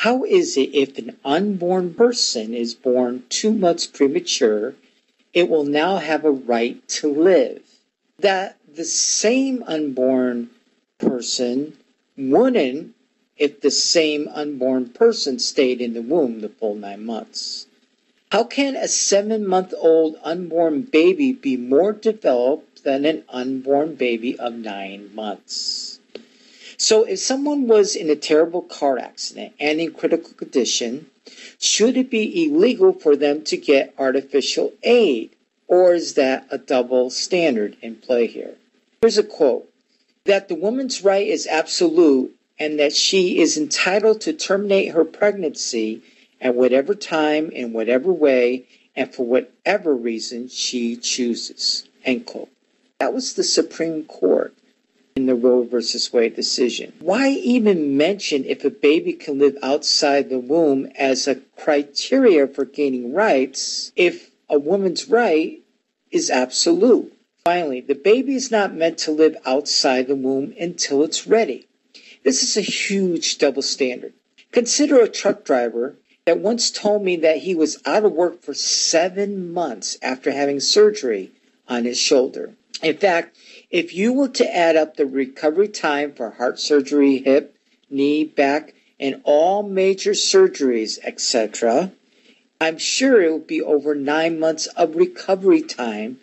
How is it if an unborn person is born 2 months premature, it will now have a right to live, that the same unborn person wouldn't if the same unborn person stayed in the womb the full 9 months? How can a 7-month-old unborn baby be more developed than an unborn baby of 9 months? So if someone was in a terrible car accident and in critical condition, should it be illegal for them to get artificial aid? Or is that a double standard in play here? Here's a quote: that the woman's right is absolute and that she is entitled to terminate her pregnancy at whatever time, in whatever way, and for whatever reason she chooses. End quote. That was the Supreme Court in the Roe v. Wade decision. Why even mention if a baby can live outside the womb as a criteria for gaining rights if a woman's right is absolute? Finally, the baby is not meant to live outside the womb until it's ready. This is a huge double standard. Consider a truck driver that once told me that he was out of work for 7 months after having surgery on his shoulder. In fact, if you were to add up the recovery time for heart surgery, hip, knee, back, and all major surgeries, etc., I'm sure it would be over 9 months of recovery time,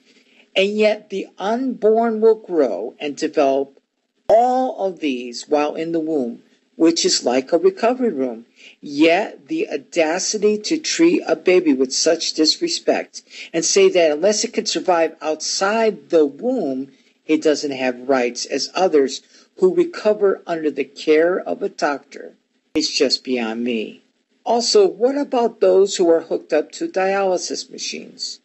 and yet the unborn will grow and develop all of these while in the womb, which is like a recovery room. Yet the audacity to treat a baby with such disrespect and say that unless it can survive outside the womb, it doesn't have rights as others who recover under the care of a doctor is just beyond me. Also, what about those who are hooked up to dialysis machines?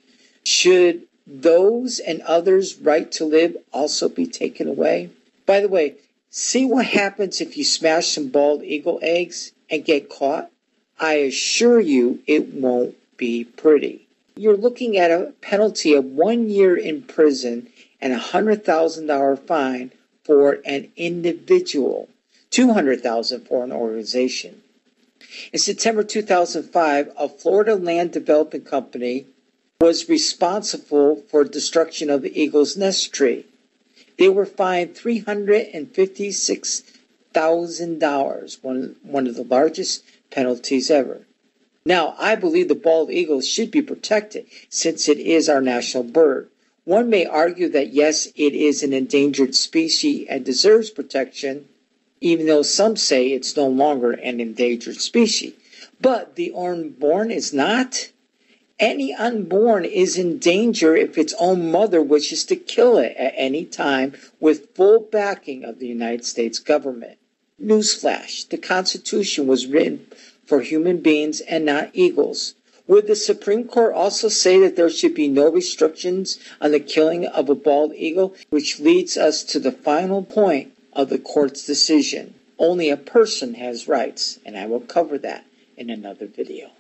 Should those and others' right to live also be taken away? By the way, see what happens if you smash some bald eagle eggs and get caught? I assure you it won't be pretty. You're looking at a penalty of 1 year in prison and a $100,000 fine for an individual, $200,000 for an organization. In September 2005, a Florida land development company was responsible for destruction of the eagle's nest tree. They were fined $356,000, one of the largest penalties ever. Now, I believe the bald eagle should be protected since it is our national bird. One may argue that yes, it is an endangered species and deserves protection, even though some say it's no longer an endangered species. But the unborn is not. Any unborn is in danger if its own mother wishes to kill it at any time with full backing of the United States government. Newsflash, the Constitution was written for human beings and not eagles. Would the Supreme Court also say that there should be no restrictions on the killing of a bald eagle, which leads us to the final point of the court's decision? Only a person has rights, and I will cover that in another video.